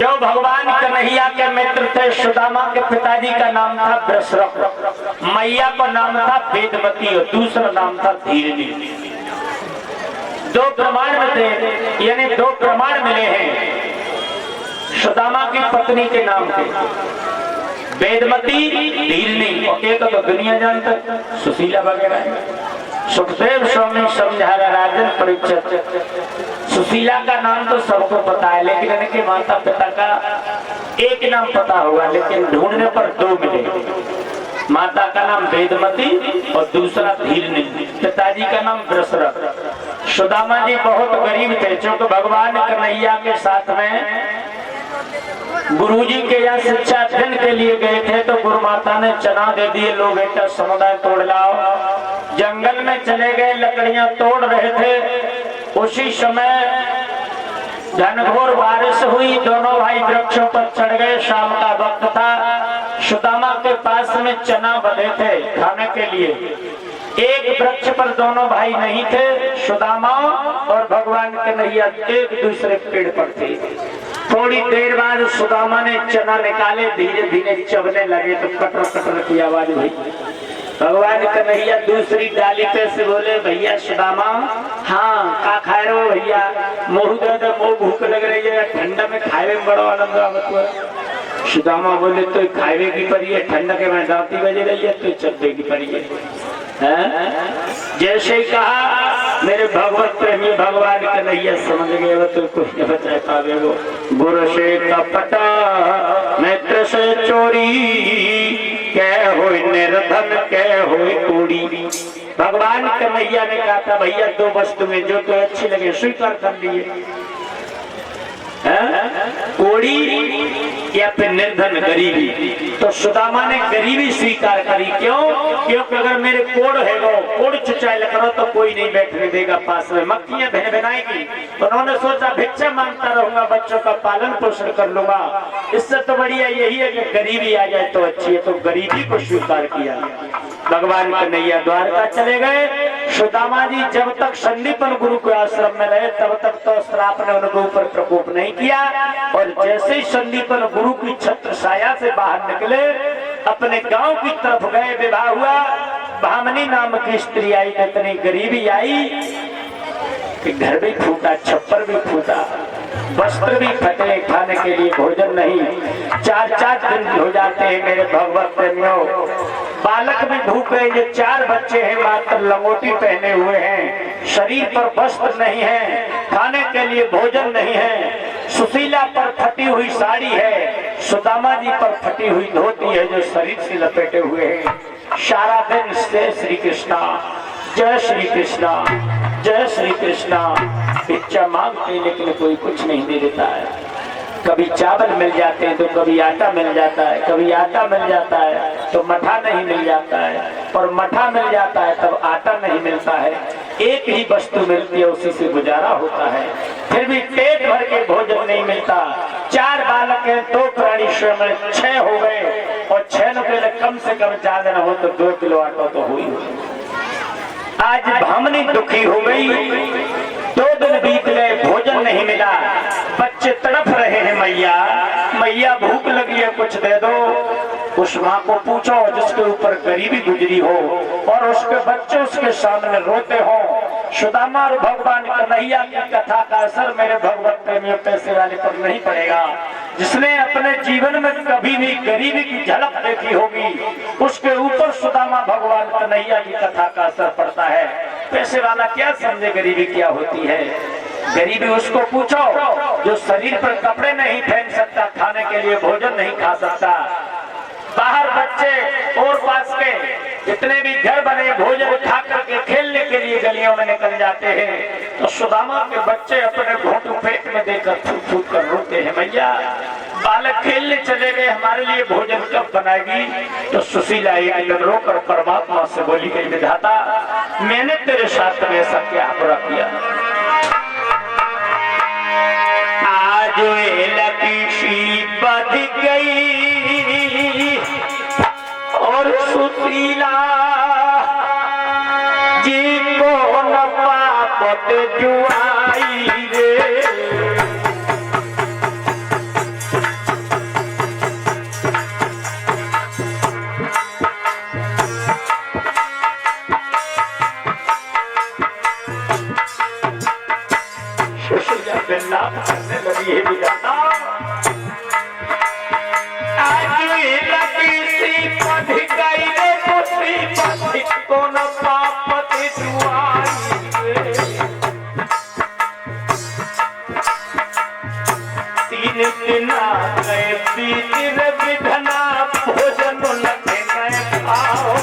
जो भगवान कन्हैया के मित्र थे, सुदामा के पिताजी का नाम था वृषरथ, मैया का नाम था वेदवती और दूसरा नाम था धीरनी। दो प्रमाण में थे, यानी दो प्रमाण मिले हैं सुदामा की पत्नी के नाम के, वेदवती, धीरनी। और एक तो दुनिया जानता सुशीला वगैरह है। सुखदेव स्वामी समझा राजन परीक्षित, सुशीला का नाम तो सबको पता है, लेकिन इनके माता पिता का एक नाम पता होगा, लेकिन ढूंढने पर दो मिले। माता का नाम वेदवती और दूसरा धीरनी, पिताजी का नाम वृषरथ। सुदामा जी बहुत गरीब थे, क्योंकि भगवान कन्हैया के साथ में गुरुजी के यहाँ शिक्षा अध्ययन के लिए गए थे, तो गुरु माता ने चना दे दिए, लो बेटा समुदाय तोड़ लाओ। जंगल में चले गए, लकड़ियां तोड़ रहे थे। उसी समय घनघोर बारिश हुई, दोनों भाई वृक्षों पर चढ़ गए। शाम का वक्त था, सुदामा के पास में चना बंधे थे खाने के लिए। एक वृक्ष पर दोनों भाई नहीं थे, सुदामा और भगवान कन्हैया एक दूसरे पेड़ पर थे। थोड़ी देर बाद सुदामा ने चना निकाले, धीरे धीरे चबने लगे तो कटर कटर की आवाज हुई। भगवान कन्हैया दूसरी डाली पे से बोले, भैया सुदामा, हाँ का खाए रहो भैया? मोह दे, मोह भूख लग रही है, ठंडा में खाए में बड़ो आनंद आवत। सुदामा बोले, तो खाए की परी है, ठंडा के में दांती बजे रही है, तो चब्बे की परी है। जैसे ही कहा, मेरे भगवत प्रेमी भगवान कन्हैया समझ गए वो तो कुछ न बचा पावे। वो गुरु से कपटा, मित्र से चोरी, क्या हो निर्धन, क्या हो कोड़ी। भगवान कन्हैया ने कहा था, भैया दो वस्तु में जो तो अच्छी लगे स्वीकार कर लिए, कोड़ी या फिर निर्धन गरीबी। तो सुदामा ने गरीबी स्वीकार करी। क्यों? क्योंकि अगर मेरे कोड़ है वो कोड़ चुचाई करो तो कोई नहीं बैठने देगा पास में, मक्खियां भिन भिनाएगी। उन्होंने सोचा भिक्षा मांगता रहूंगा, बच्चों का पालन पोषण कर लूंगा, इससे तो बढ़िया यही है कि गरीबी आ जाए तो अच्छी है। तो गरीबी को स्वीकार किया। भगवान कन्हैया द्वारका चले गए। सुदामा जी जब तक संदीपन गुरु के आश्रम में रहे, तब तक तो श्राप ने उनके ऊपर प्रकोप नहीं किया। और जैसे ही संदीपन गुरु की छत्र छाया से बाहर निकले, अपने गांव की तरफ गए, विवाह हुआ। भामनी नाम की स्त्री आई, इतनी गरीबी आई कि घर भी फूटा, छप्पर भी फूटा, वस्त्र भी फटे, खाने के लिए भोजन नहीं। 4-4 दिन हो जाते हैं मेरे भगवत प्रेमियों। बालक भी भूखे, ये 4 बच्चे हैं, मात्र लंगोटी पहने हुए हैं, शरीर पर वस्त्र नहीं है, खाने के लिए भोजन नहीं है। सुशीला पर फटी हुई साड़ी है, सुदामा जी पर फटी हुई धोती है जो शरीर से लपेटे हुए हैं। सारा दिन जय श्री कृष्णा, जय श्री कृष्णा, जय श्री कृष्णा भिक्षा मांगते, लेकिन कोई कुछ नहीं दे देता है। कभी चावल मिल जाते हैं तो कभी आटा मिल जाता है, कभी आटा मिल जाता है तो मठा नहीं मिल जाता है, और मठा मिल जाता है तब आटा नहीं मिलता है। एक ही वस्तु मिलती है, उसी से गुजारा होता है। फिर भी पेट भर के भोजन नहीं मिलता। 4 बालक हैं, 2 प्राणी स्वयं 6 हो गए, और 6 के लिए कम से कम ज्यादा न हो तो 2 किलो आटा तो हुई। आज भामनी दुखी हो गई। 2 दिन बीत गए, भोजन नहीं मिला। बच्चे तड़प रहे हैं, मैया मैया भूख लगी है, कुछ दे दो। उस माँ को पूछो जिसके ऊपर गरीबी गुजरी हो और उसके बच्चे उसके सामने रोते हो। सुदामा और भगवान कन्हैया की कथा का असर मेरे भगवत प्रेमियों पैसे वाले पर नहीं पड़ेगा। जिसने अपने जीवन में कभी भी गरीबी की झलक देखी होगी, उसके ऊपर सुदामा भगवान कन्हैया की कथा का असर पड़ता है। पैसे वाला क्या समझे गरीबी क्या होती है? गरीबी उसको पूछो जो शरीर पर कपड़े नहीं पहन सकता, खाने के लिए भोजन नहीं खा सकता। बाहर बच्चे और पास के जितने भी घर बने, भोजन खा करके खेलने के लिए गलियों में निकल जाते हैं, तो सुदामा के बच्चे अपने घोंटू पेट में देकर फूट फूट कर रोते हैं, मैया बालक खेलने चले गए, हमारे लिए भोजन कब बनाएगी? तो सुशीला एक दिन रोकर परमात्मा से बोली गई, विधाता मैंने तेरे साथ में ऐसा क्या बुरा किया? आज लकीशी बच गई और सुशीला जी को न पापत जुआई रे। दिना कैसी तिर विधना भोजन लगे मैं पाओ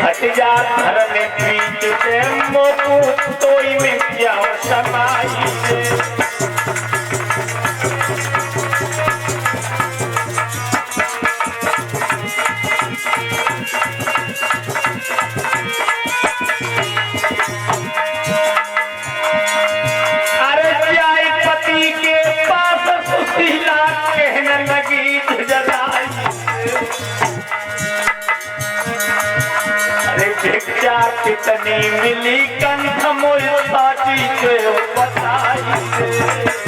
हट जा घर में बीच से मोकू तोई में क्या समाई अरे जाए पति के पास सुशीला कहने लगी जलाई भिक्षा कितनी मिली कंठ मोल साची के बताई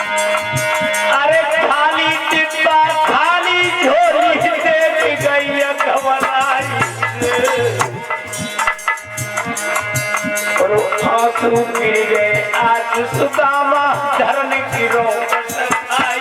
अरे खाली डिब्बा खाली झोली देख गई घबराई आंसू गिर गए आज सुदामा धरन की रोक आई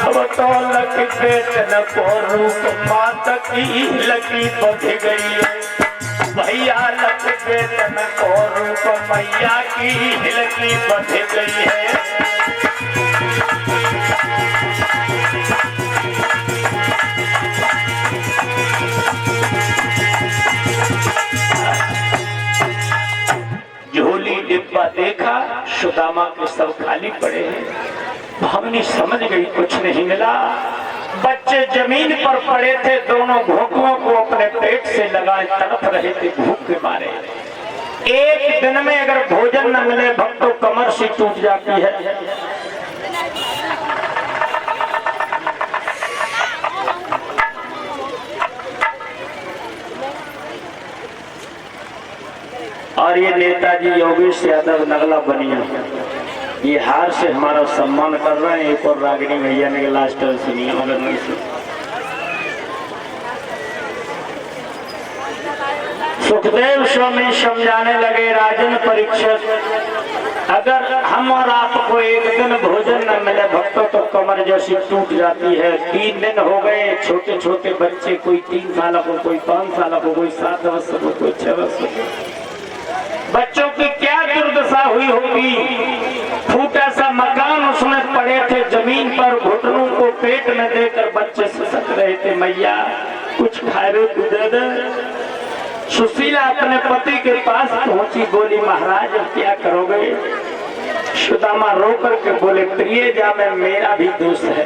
अब तो लग बेटन को रूप मात की लगी बध गई है भैया लग बेटन को रूप मैया की हिलकी बध गई है झोली डिब्बा देखा सुदामा के सब खाली पड़े हैं भावनी समझ गई कुछ नहीं मिला बच्चे जमीन पर पड़े थे दोनों घोंकुओं को अपने पेट से लगाए तड़प रहे थे भूख के मारे एक दिन में अगर भोजन न मिले भक्तों कमर से टूट जाती है और ये नेताजी योगेश यादव नगला बनिया ये हार से हमारा सम्मान कर रहे हैं एक और रागिनी भैया ने लास्ट सुनिए मगर नहीं सुन सुखदेव स्वामी समझाने लगे राजन परीक्षक अगर हम और आपको एक दिन भोजन न मिले भक्तों तो कमर जैसी टूट जाती है 3 दिन हो गए छोटे छोटे बच्चे कोई 3 साल को कोई 5 साल को कोई 7 वर्ष को कोई 6 वर्ष को बच्चों की क्या दुर्दशा हुई होगी फूटा सा मकान उसमें पड़े थे जमीन पर घुटनों को पेट में देकर बच्चे ससक रहे थे मैया कुछ खाए तो दे दे सुशीला अपने पति के पास पहुंची बोली महाराज अब क्या करोगे सुदामा रो करके बोले प्रिय जा में मेरा भी दोष है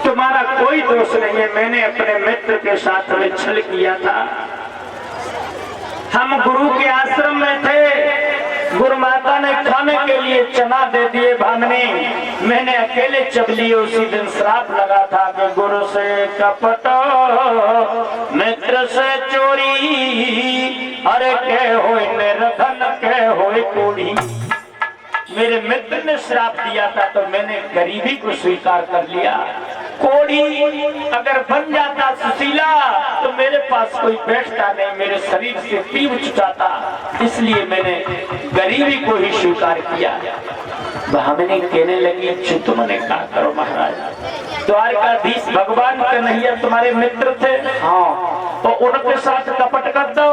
तुम्हारा कोई दोष नहीं है मैंने अपने मित्र के साथ में छल किया था हम गुरु के आश्रम में थे गुरु माता ने खाने के लिए चना दे दिए भामनी मैंने अकेले चब लिए उसी दिन श्राप लगा था कि गुरु से कपट मित्र से चोरी अरे के होए निर्धन के होए कोड़ी मेरे मित्र ने श्राप दिया था तो मैंने गरीबी को स्वीकार कर लिया कोड़ी अगर बन जाता सुशीला तो मेरे पास कोई बैठता नहीं मेरे शरीर से पीव चुकाता इसलिए मैंने गरीबी को ही स्वीकार किया भामिनी कहने लगी तुमने कहा करो महाराज द्वारकाधीश भगवान कन्हैया तुम्हारे मित्र थे हाँ तो उनके साथ कपट कर दो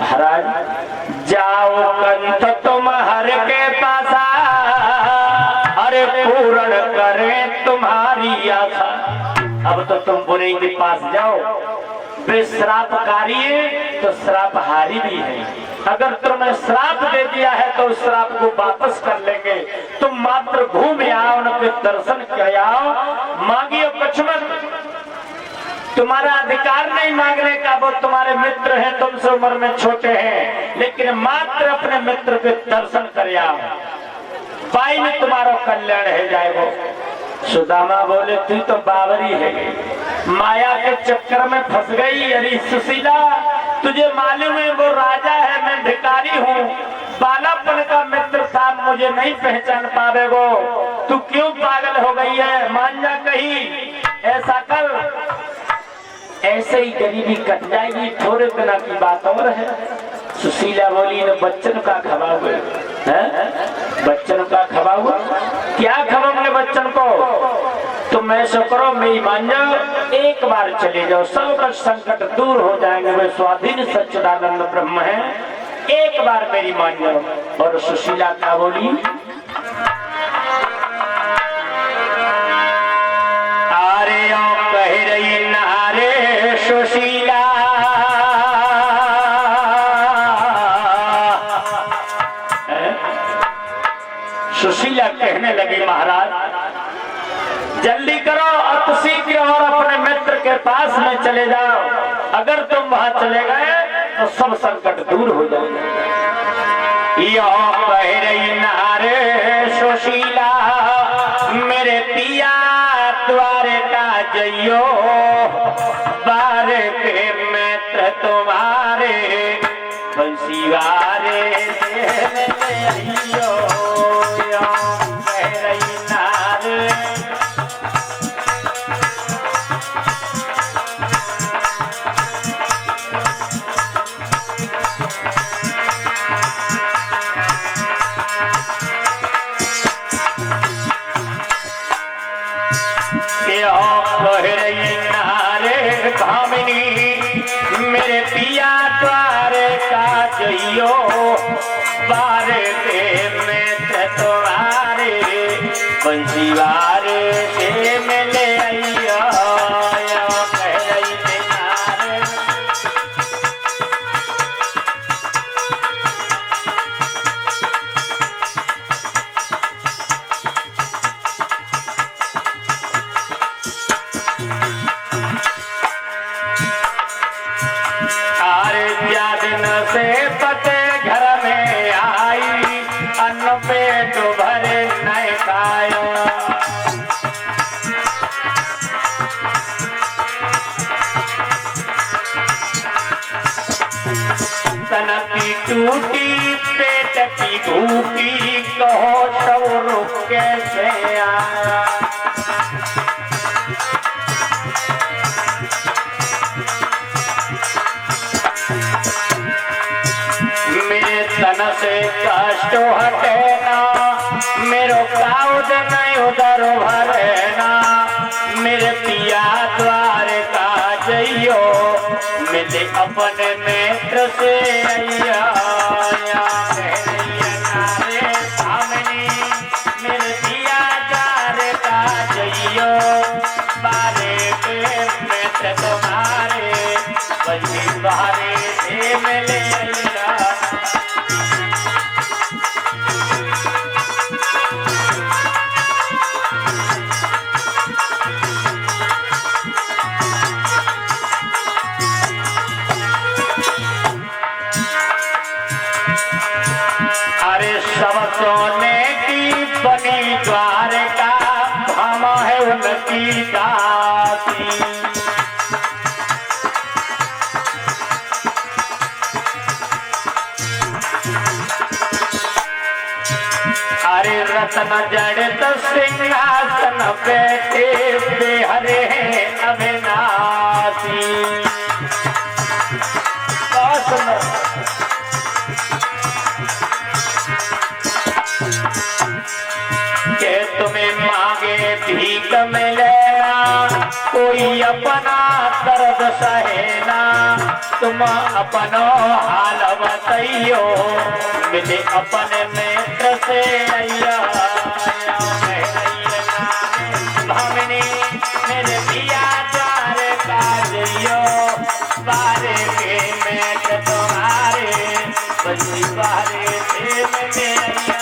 महाराज जाओ कंठ तुम्हारे के पास अरे पूर्ण करें तुम्हारी आशा अब तो तुम बुरे के पास जाओ वे श्रापकारी है तो श्रापहारी भी है अगर तुमने श्राप दे दिया है तो उस श्राप को वापस कर लेंगे तुम मात्र घूम आओ उनके दर्शन किया आओ मांगियो कुछ मत तुम्हारा अधिकार नहीं मांगने का, वो तुम्हारे मित्र हैं, तुमसे उम्र में छोटे हैं, लेकिन मात्र अपने मित्र के दर्शन कर आओ, पाई में तुम्हारा कल्याण है जाएगो। सुदामा बोले तू तो बावरी है, माया के चक्कर में फंस गई। अरे सुशीला, तुझे मालूम है वो राजा है, मैं भिखारी हूँ, बालापन का मित्र था, मुझे नहीं पहचान पावेगो। तू क्यों पागल हो गई है, मान जा कहीं, ऐसा कर, ऐसे ही गरीबी कट जाएगी, थोड़े दिनों की बात और है। सुशीला बोली न बच्चन का खबा हुए है, बच्चन का खबा हुआ, क्या खबाओगे बच्चन को? तुम ऐसा करो, मेरी मान जाओ, एक बार चले जाओ, सबका संकट दूर हो जाएंगे, वे स्वाधीन सच्चिदानंद ब्रह्म है, एक बार मेरी मान जाओ। और सुशीला क्या बोली? अरे कह रही नारे सुशीला, सुशीला कहने लगी महाराज जल्दी करो, अतिशीघ्र और अपने मित्र के पास में चले जाओ, अगर तुम वहां चले गए तो सब संकट दूर हो जाएंगे। यो कह रही नारे सुशीला, मेरे पिया द्वारे का जइयो, बारे के मित्र तुम्हारे बंसीवारे आइयो। कह रही नारे भामिनी, मेरे पिया द्वारे का जइयो, बारे के मित्र तुम्हारे बंसीवारे से मिले आइयो। कह रही नारे से पते घर में आई, अन्न पेट भरे नहीं खाया, तन की टूटी पेट की भूखी, कहो शौर कैसे आया। तन से कष्ट हटेना, मेरो काउद नहीं उधर भरेना, मेरे पिया द्वारे का जइयो, मिले अपने मित्र से आइया। भामिनी, मेरे पिया द्वारे का जइयो, बारे के मित्र तुम्हारे बंसीवारे से मिले आइया। सब सोने की बनी द्वारका, हम है उनकी दासी, अरे रत्न जड़ित सिंहासन बैठे बेहरे अविनाशी। के तुम्हें मांगे भीख मिलेना, कोई अपना दर्द सहेना, तुम अपनो हाल बताइयो, मिले अपने मित्र से आइया। भामिनी, मेरे पिया द्वारे का जइयो, बारे के मित्र तुम्हारे बंसीवारे से मिले आइया।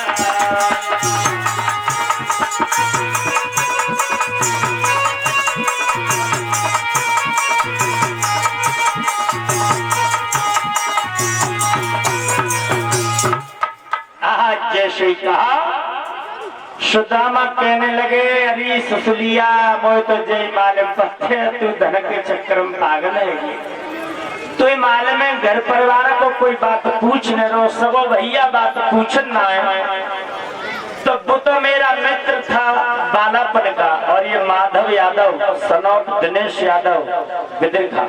जैसे ही कहा, सुदामा कहने लगे, अरे ससुलिया मोह तो जय मालूम पत्ते, तू धन के चक्कर में पागल है। तो मालूम है घर परिवार को कोई बात पूछ न रो, सबो भैया बात पूछना है। तो वो तो मेरा मित्र था बालापन का, और ये माधव यादव सनौत दिनेश यादव बिदरखा,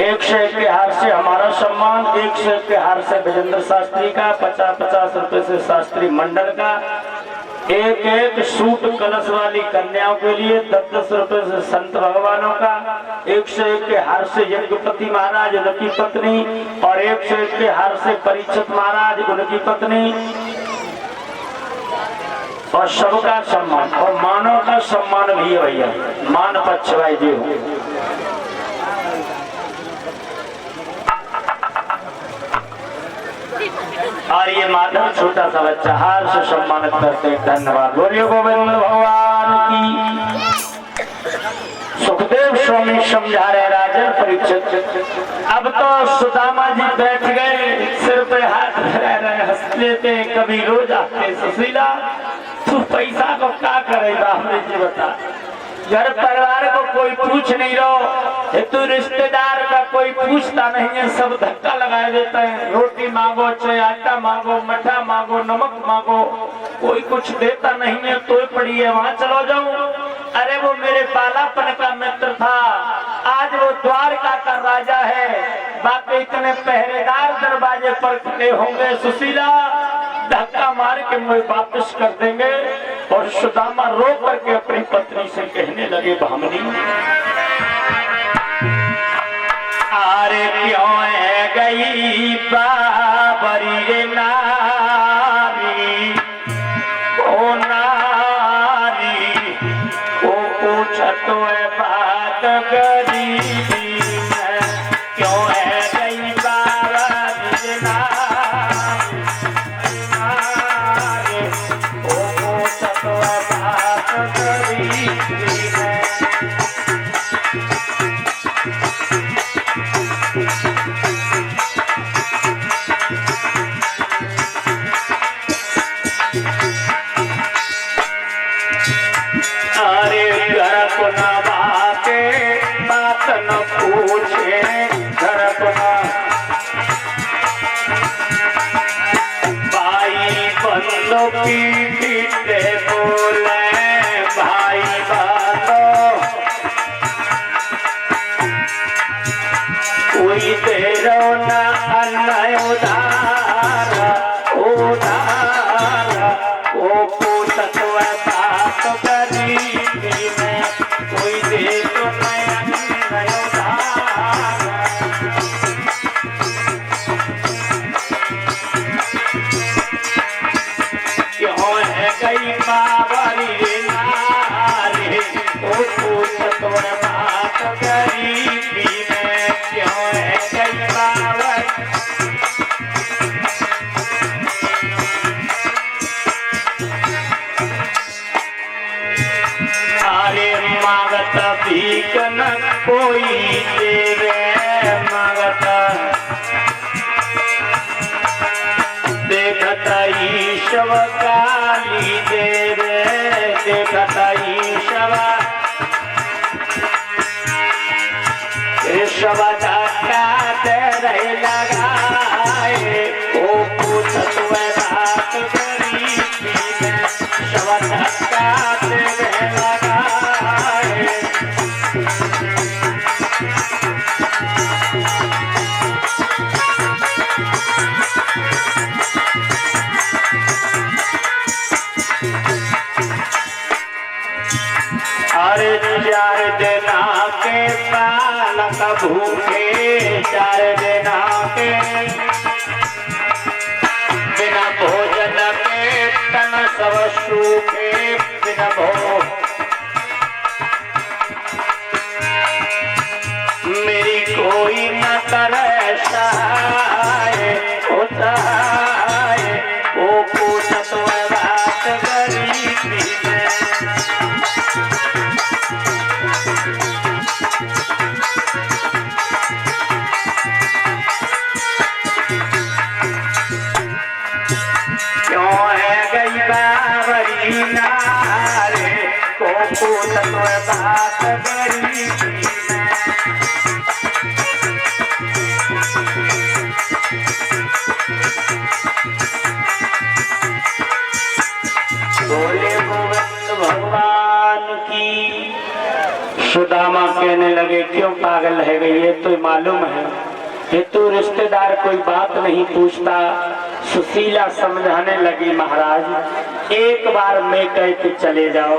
एक से एक के हार से हमारा सम्मान, एक से एक के हार से विजेंद्र शास्त्री का 50-50 रुपए से शास्त्री मंडल का, एक एक सूट कलश वाली कन्याओं के लिए 10-10 रुपए से संत भगवानों का, एक से एक के हार से यज्ञपति महाराज उनकी पत्नी, और एक से एक के हार से परीक्षित महाराज उनकी पत्नी, और सबका सम्मान, और मानव का सम्मान भी है भैया, मान पक्ष भाई जी हो। और ये माधव छोटा सा बच्चा हार से सम्मानित करते हैं। धन्यवाद। बोलिए गोविंद भगवान की। सुखदेव स्वामी समझा रहे राजन परीक्षित। अब तो सुदामा जी बैठ गए, सिर पे हाथ धरा रहे, हंस लेते, कभी रोज आते, सुशीला तू पैसा को क्या करेगा हमें जी बता। घर परिवार को कोई पूछ नहीं रहो, तू रिश्तेदार का कोई पूछता नहीं है, सब धक्का लगा देते हैं। रोटी मांगो, चाहे आटा मांगो, मठा मांगो, नमक मांगो, कोई कुछ देता नहीं है। तो पड़ी है वहाँ चलो जाऊं। अरे वो मेरे बालापन का मित्र था, आज वो द्वारका का राजा है, बाकी इतने पहरेदार दरवाजे पर खड़े होंगे, सुशीला धक्का मार के मुझे वापस कर देंगे। और सुदामा रो करके अपनी पत्नी से कहने लगे, भामनी अरे क्यों है गई बाबरी रे नारी, ओ नारी ओ पूछ तो है बात गरीबी में, क्यों है गई बाबरी रे नारी, ओ पूछ तो है बात गरीबी में। बात न पूछे घर अपना, भाई बंदो की पीते बोले, भाई बंदो कोई देरो न अन्य उधार, उधार ओ पूछत है बात गरीबी में, कोई दे तो मैं अन्य उधार। क्यों है गई बाबरी रे नारी, ओ पूछत है बात गरीबी में, क्यों है गई बाबरी। मागत भीख न कोई देवे, मागत देखत ईशव काली देवे, देखत ईशव ईशव धक्का दे रहे लगाए, ओ पूछत है बात गरीबी में, शव धक्का दे रहे लगाए। अरे 4 दिना के बालक भूखे, 4 दिना के बिना भोजन के तन सब सूखे, बिना मेरी कोई न तरसाए, ओ पूछत है बात गरीबी में। क्यों पूछत बात गरीबी में। बोले गोविंद भगवान की। सुदामा कहने लगे क्यों पागल है गई, ये तो मालूम है ये तो रिश्तेदार कोई बात नहीं पूछता। सुशीला समझाने लगी महाराज एक बार मैं कह के चले जाओ।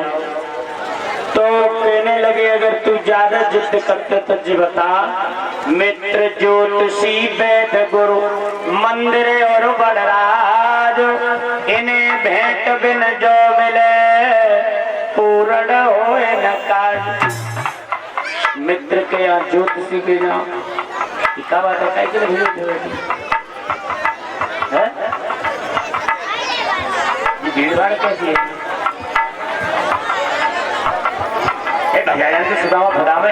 तो कहने लगे अगर तू ज्यादा जिद करते तो जी बता। मित्र ज्योतिषी वैद गुरु मंदिर और बड़राज, इन्हें भेंट बिन जो मिले पूर्ण होए न काज। मित्र के यहाँ ज्योतिषी के यहाँ क्या बात है, क्या भीड़ भाड़ कैसी है? भैया सुदामा भदावे